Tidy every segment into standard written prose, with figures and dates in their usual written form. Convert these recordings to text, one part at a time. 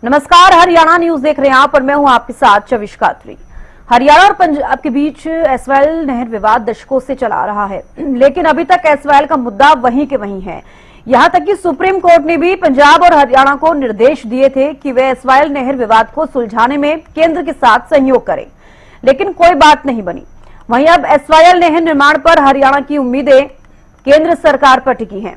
नमस्कार, हरियाणा न्यूज देख रहे हैं आप और मैं हूं आपके साथ चविश कात्री। हरियाणा और पंजाब के बीच एसवाइल नहर विवाद दशकों से चला रहा है, लेकिन अभी तक एसवाइल का मुद्दा वहीं के वहीं है। यहां तक कि सुप्रीम कोर्ट ने भी पंजाब और हरियाणा को निर्देश दिए थे कि वे एसवाइल नहर विवाद को सुलझाने में केंद्र के साथ सहयोग करें, लेकिन कोई बात नहीं बनी। वहीं अब एसवाइल नहर निर्माण पर हरियाणा की उम्मीदें केंद्र सरकार पर टिकी हैं।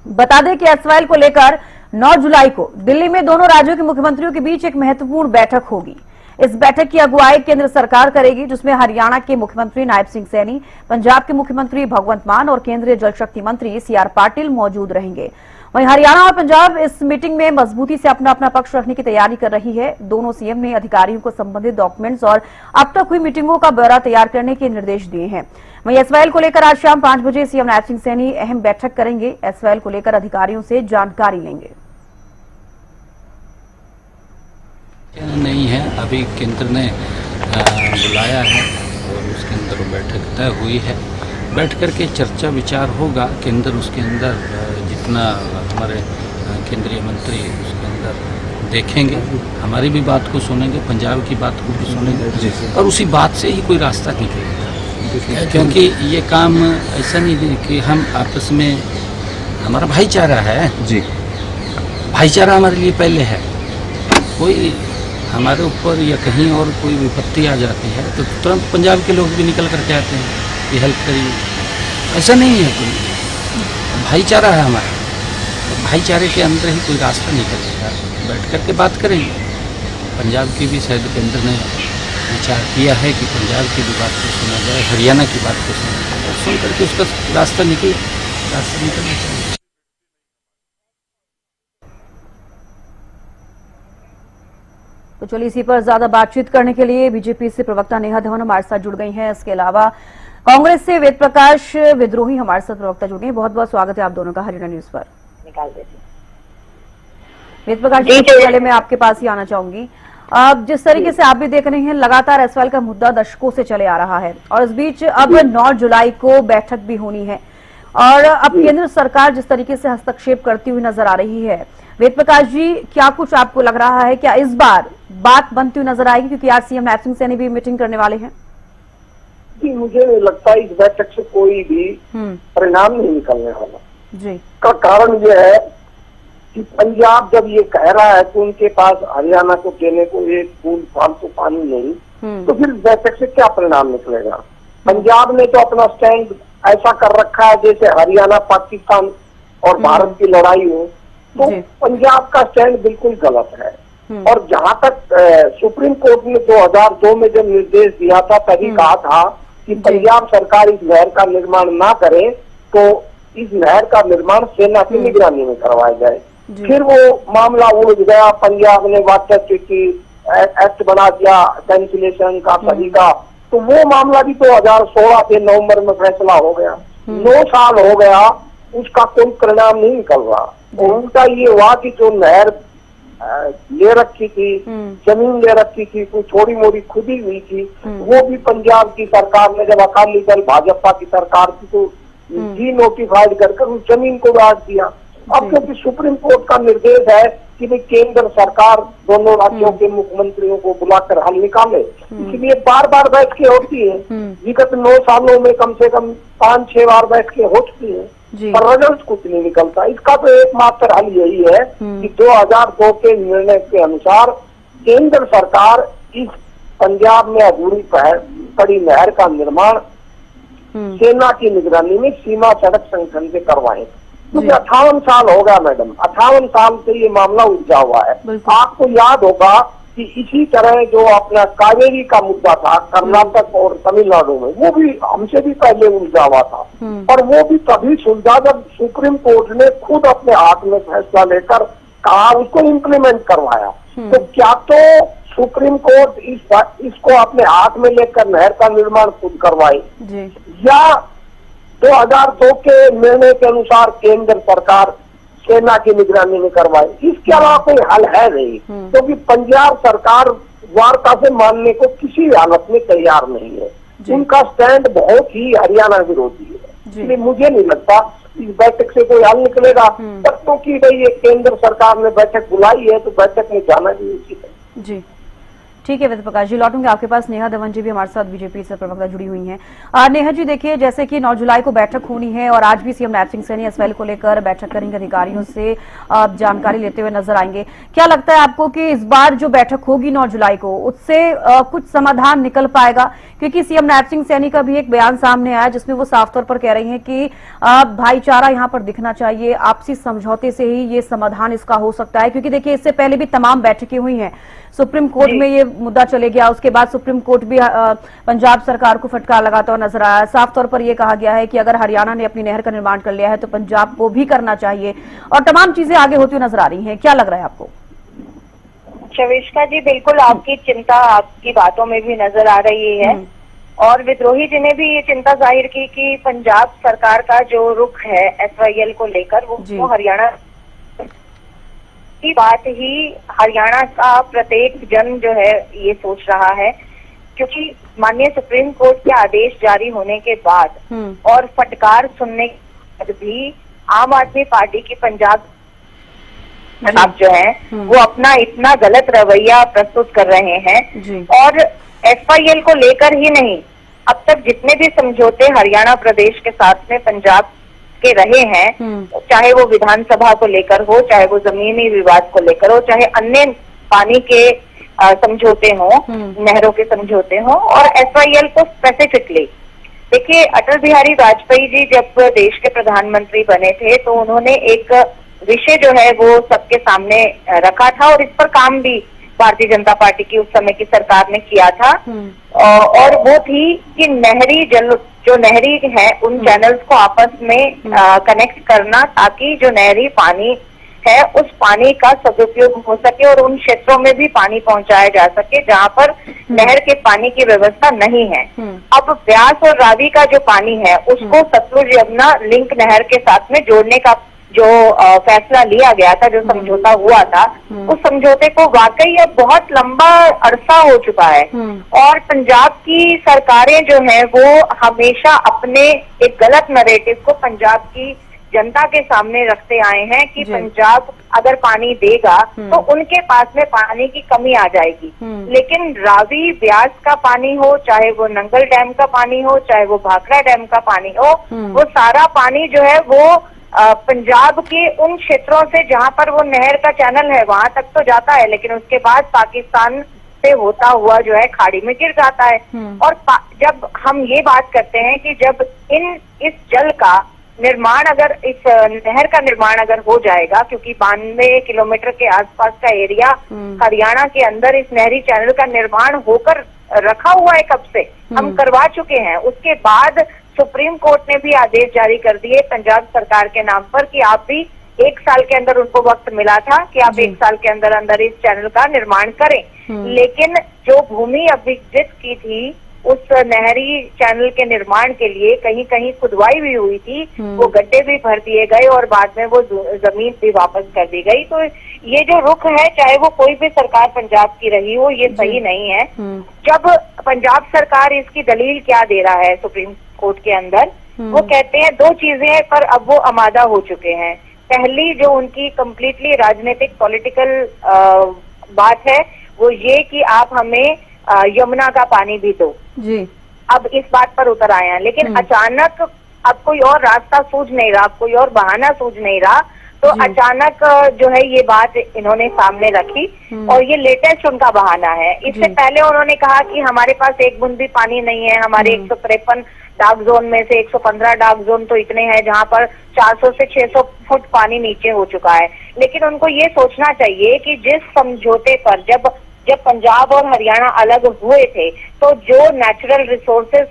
बता दें कि एसवाइल को लेकर 9 जुलाई को दिल्ली में दोनों राज्यों के मुख्यमंत्रियों के बीच एक महत्वपूर्ण बैठक होगी। इस बैठक की अगुवाई केंद्र सरकार करेगी, जिसमें हरियाणा के मुख्यमंत्री नायब सिंह सैनी, पंजाब के मुख्यमंत्री भगवंत मान और केंद्रीय जल शक्ति मंत्री CR पाटिल मौजूद रहेंगे। वहीं हरियाणा और पंजाब इस मीटिंग में मजबूती से अपना अपना पक्ष रखने की तैयारी कर रही है। दोनों सीएम ने अधिकारियों को संबंधित डॉक्यूमेंट्स और अब तक हुई मीटिंगों का ब्यौरा तैयार करने के निर्देश दिए हैं। वहीं एसवाइल को लेकर आज शाम 5 बजे सीएम नायब सिंह सैनी अहम बैठक करेंगे। एसवाइल को लेकर अधिकारियों से जानकारी लेंगे। नहीं है, अभी केंद्र ने बुलाया है और उसके अंदर बैठक तय हुई है। बैठ कर के चर्चा विचार होगा। केंद्र उसके अंदर जितना हमारे केंद्रीय मंत्री उसके अंदर देखेंगे, हमारी भी बात को सुनेंगे, पंजाब की बात को भी सुनेंगे और उसी बात से ही कोई रास्ता निकलेगा। क्योंकि ये काम ऐसा नहीं है कि हम आपस में, हमारा भाईचारा है जी, भाईचारा हमारे लिए पहले है। कोई हमारे ऊपर या कहीं और कोई विपत्ति आ जाती है तो तुरंत पंजाब के लोग भी निकल करके आते हैं कि हेल्प करिए। ऐसा नहीं है, कोई भाईचारा है हमारा, तो भाईचारे के अंदर ही कोई रास्ता निकलेगा। बैठ कर के बात करेंगे। पंजाब की भी शायद केंद्र ने विचार किया है कि पंजाब की भी बात को सुना जाए, हरियाणा की बात को सुना जाए और सुन करके उसका रास्ता निकलना चाहिए। तो चलिए, इसी पर ज्यादा बातचीत करने के लिए बीजेपी से प्रवक्ता नेहा धवन हमारे साथ जुड़ गई हैं। इसके अलावा कांग्रेस से वेद प्रकाश विद्रोही हमारे साथ प्रवक्ता जुड़े हैं। बहुत बहुत स्वागत है आप दोनों का हरियाणा न्यूज पर। वेद प्रकाश जी, पहले मैं आपके पास ही आना चाहूंगी। अब जिस तरीके से आप भी देख रहे हैं, लगातार एसवाइल का मुद्दा दशकों से चले आ रहा है और इस बीच अब 9 जुलाई को बैठक भी होनी है और अब केंद्र सरकार जिस तरीके से हस्तक्षेप करती हुई नजर आ रही है, वेद प्रकाश जी, क्या कुछ आपको लग रहा है, क्या इस बार बात बनती हुई नजर आएगी? क्योंकि आज सीएम नायब सिंह सैनी भी मीटिंग करने वाले हैं। जी, मुझे लगता है इस बैठक से कोई भी परिणाम नहीं निकलने वाला जी। का कारण यह है कि पंजाब जब ये कह रहा है कि उनके पास हरियाणा को देने को एक बूंद फालतू पानी नहीं, तो फिर बैठक से क्या परिणाम निकलेगा? पंजाब ने तो अपना स्टैंड ऐसा कर रखा है जैसे हरियाणा पाकिस्तान और भारत की लड़ाई हो, तो पंजाब का स्टैंड बिल्कुल गलत है। और जहां तक सुप्रीम कोर्ट ने 2002 में जब निर्देश दिया था, तभी कहा था कि पंजाब सरकार इस नहर का निर्माण ना करे तो इस नहर का निर्माण सेना की निगरानी में करवाया जाए। फिर वो मामला उलझ गया, पंजाब ने वाटर ट्रीटी एक्ट बना दिया कैंसिलेशन का सभी का, तो वो मामला भी 2016 के नवंबर में फैसला हो गया। 9 साल हो गया, उसका कोई परिणाम नहीं निकल रहा। उल्टा ये हुआ कि जो नहर ले रखी थी, जमीन ले रखी थी, कोई थोड़ी मोड़ी खुदी हुई थी, वो भी पंजाब की सरकार ने, जब अकाली दल भाजपा की सरकार थी, तो जी नोटिफाइड कर उस जमीन को बांट दिया। अब क्योंकि सुप्रीम कोर्ट का निर्देश है कि भाई केंद्र सरकार दोनों राज्यों के मुख्यमंत्रियों को बुलाकर हल निकाले, इसलिए बार बार बैठ के होती है। विगत 9 सालों में कम से कम 5-6 बार बैठ के हो चुकी है, पर रिजल्ट कुछ नहीं निकलता। इसका तो एकमात्र हल यही है कि 2002 के निर्णय के अनुसार केंद्र सरकार इस पंजाब में अधूरी पड़ी नहर का निर्माण सेना की निगरानी में सीमा सड़क संगठन से करवाए। क्योंकि 58 साल हो गया मैडम, 58 साल से ये मामला उलझा हुआ है। आपको याद होगा कि इसी तरह जो अपना कावेरी का मुद्दा था कर्नाटक और तमिलनाडु में, वो भी हमसे भी पहले उलझा हुआ था और वो भी तभी सुलझा जब सुप्रीम कोर्ट ने खुद अपने हाथ में फैसला लेकर कहा, उसको इम्प्लीमेंट करवाया। तो क्या तो सुप्रीम कोर्ट इसको अपने हाथ में लेकर नहर का निर्माण खुद करवाए, या 2002 के निर्णय के अनुसार केंद्र सरकार सेना की निगरानी में करवाए? इसके अलावा कोई हल है नहीं, क्योंकि पंजाब सरकार वार्ता से मानने को किसी हालत में तैयार नहीं है। उनका स्टैंड बहुत ही हरियाणा विरोधी है। इसलिए मुझे नहीं लगता इस बैठक से कोई हल निकलेगा। तब तो कि भाई ये केंद्र सरकार ने बैठक बुलाई है तो बैठक में जाना भी उचित है। जी ठीक है वेद प्रकाश जी, लौटूंगे आपके पास। नेहा धवन जी भी हमारे साथ बीजेपी से प्रवक्ता जुड़ी हुई हैं। नेहा जी देखिए, जैसे कि 9 जुलाई को बैठक होनी है और आज भी सीएम नैब सिंह सैनी एसवाईएल को लेकर बैठक करेंगे, अधिकारियों से जानकारी लेते हुए नजर आएंगे। क्या लगता है आपको कि इस बार जो बैठक होगी 9 जुलाई को, उससे कुछ समाधान निकल पाएगा? क्योंकि सीएम नैब सिंह सैनी का भी एक बयान सामने आया जिसमें वो साफ तौर पर कह रही हैं कि भाईचारा यहाँ पर दिखना चाहिए, आपसी समझौते से ही ये समाधान इसका हो सकता है। क्योंकि देखिए, इससे पहले भी तमाम बैठकें हुई हैं, सुप्रीम कोर्ट में ये मुद्दा चले गया, उसके बाद सुप्रीम कोर्ट भी पंजाब सरकार को फटकार लगाता हुआ नजर आया। साफ तौर पर यह कहा गया है कि अगर हरियाणा ने अपनी नहर का निर्माण कर लिया है तो पंजाब को भी करना चाहिए, और तमाम चीजें आगे होती हुई नजर आ रही हैं। क्या लग रहा है आपको? शविष्का जी, बिल्कुल आपकी चिंता आपकी बातों में भी नजर आ रही है, और विद्रोही जी ने भी ये चिंता जाहिर की कि पंजाब सरकार का जो रुख है एसवाईएल को लेकर वो हरियाणा की बात ही हरियाणा का प्रत्येक जन जो है ये सोच रहा है। क्योंकि माननीय सुप्रीम कोर्ट के आदेश जारी होने के बाद और फटकार सुनने के बाद भी आम आदमी पार्टी की पंजाब जो है वो अपना इतना गलत रवैया प्रस्तुत कर रहे हैं। और एसवाईएल को लेकर ही नहीं, अब तक जितने भी समझौते हरियाणा प्रदेश के साथ में पंजाब के रहे हैं, चाहे वो विधानसभा को लेकर हो, चाहे वो जमीनी विवाद को लेकर हो, चाहे अन्य पानी के समझौते हो, नहरों के समझौते हो, और एसवाईएल को स्पेसिफिकली देखिए, अटल बिहारी वाजपेयी जी जब देश के प्रधानमंत्री बने थे तो उन्होंने एक विषय जो है वो सबके सामने रखा था, और इस पर काम भी भारतीय जनता पार्टी की उस समय की सरकार ने किया था। और वो थी कि नहरी जल जो नहरी है उन चैनल्स को आपस में कनेक्ट करना, ताकि जो नहरी पानी है उस पानी का सदुपयोग हो सके और उन क्षेत्रों में भी पानी पहुंचाया जा सके जहां पर नहर के पानी की व्यवस्था नहीं है। अब ब्यास और रावी का जो पानी है उसको सतलुज यमुना लिंक नहर के साथ में जोड़ने का जो फैसला लिया गया था, जो समझौता हुआ था, उस समझौते को वाकई अब बहुत लंबा अरसा हो चुका है। और पंजाब की सरकारें जो हैं वो हमेशा अपने एक गलत नैरेटिव को पंजाब की जनता के सामने रखते आए हैं कि पंजाब अगर पानी देगा तो उनके पास में पानी की कमी आ जाएगी। लेकिन रावी ब्यास का पानी हो, चाहे वो नंगल डैम का पानी हो, चाहे वो भाखड़ा डैम का पानी हो, वो सारा पानी जो है वो पंजाब के उन क्षेत्रों से जहां पर वो नहर का चैनल है वहां तक तो जाता है, लेकिन उसके बाद पाकिस्तान से होता हुआ जो है खाड़ी में गिर जाता है। और जब हम ये बात करते हैं कि जब इस जल का निर्माण, अगर इस नहर का निर्माण अगर हो जाएगा, क्योंकि 92 किलोमीटर के आसपास का एरिया हरियाणा के अंदर इस नहरी चैनल का निर्माण होकर रखा हुआ है, कब से हम करवा चुके हैं। उसके बाद सुप्रीम कोर्ट ने भी आदेश जारी कर दिए पंजाब सरकार के नाम पर कि आप भी 1 साल के अंदर, उनको वक्त मिला था कि आप 1 साल के अंदर अंदर इस चैनल का निर्माण करें। लेकिन जो भूमि अभिकृत की थी उस नहरी चैनल के निर्माण के लिए कहीं कहीं खुदवाई भी हुई थी, वो गड्ढे भी भर दिए गए और बाद में वो जमीन भी वापस कर दी गई। तो ये जो रुख है, चाहे वो कोई भी सरकार पंजाब की रही हो, ये सही नहीं है। जब पंजाब सरकार इसकी दलील क्या दे रहा है सुप्रीम कोर्ट के अंदर, वो कहते हैं 2 चीजें पर अब वो आमादा हो चुके हैं। पहली जो उनकी कंप्लीटली राजनीतिक पॉलिटिकल बात है वो ये कि आप हमें यमुना का पानी भी दो जी। अब इस बात पर उतर आए हैं, लेकिन अचानक अब कोई और रास्ता सूझ नहीं रहा, अब कोई और बहाना सूझ नहीं रहा, तो अचानक जो है ये बात इन्होंने सामने रखी और ये लेटेस्ट उनका बहाना है। इससे पहले उन्होंने कहा कि हमारे पास एक बूंद भी पानी नहीं है, हमारे 153 डार्क जोन में से 115 डार्क जोन तो इतने हैं जहां पर 400 से 600 फुट पानी नीचे हो चुका है। लेकिन उनको ये सोचना चाहिए कि जिस समझौते पर जब पंजाब और हरियाणा अलग हुए थे तो जो नेचुरल रिसोर्सेज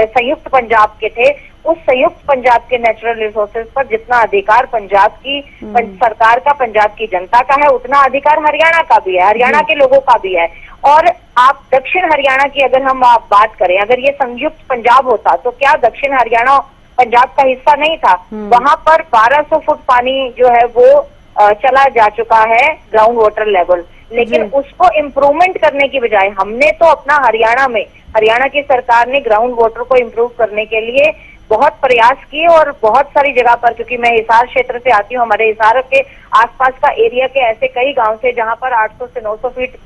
संयुक्त पंजाब के थे, उस संयुक्त पंजाब के नेचुरल रिसोर्सेज पर जितना अधिकार पंजाब की सरकार का, पंजाब की जनता का है, उतना अधिकार हरियाणा का भी है, हरियाणा के लोगों का भी है। और आप दक्षिण हरियाणा की अगर हम बात करें, अगर ये संयुक्त पंजाब होता तो क्या दक्षिण हरियाणा पंजाब का हिस्सा नहीं था? वहां पर 1200 फुट पानी जो है वो चला जा चुका है ग्राउंड वाटर लेवल, लेकिन उसको इम्प्रूवमेंट करने की बजाय हमने तो अपना हरियाणा की सरकार ने ग्राउंड वाटर को इम्प्रूव करने के लिए बहुत प्रयास किए और बहुत सारी जगह पर, क्योंकि मैं हिसार क्षेत्र से आती हूँ, हमारे हिसार के आसपास का एरिया के ऐसे कई गांव थे जहां पर 800 से 900 फीट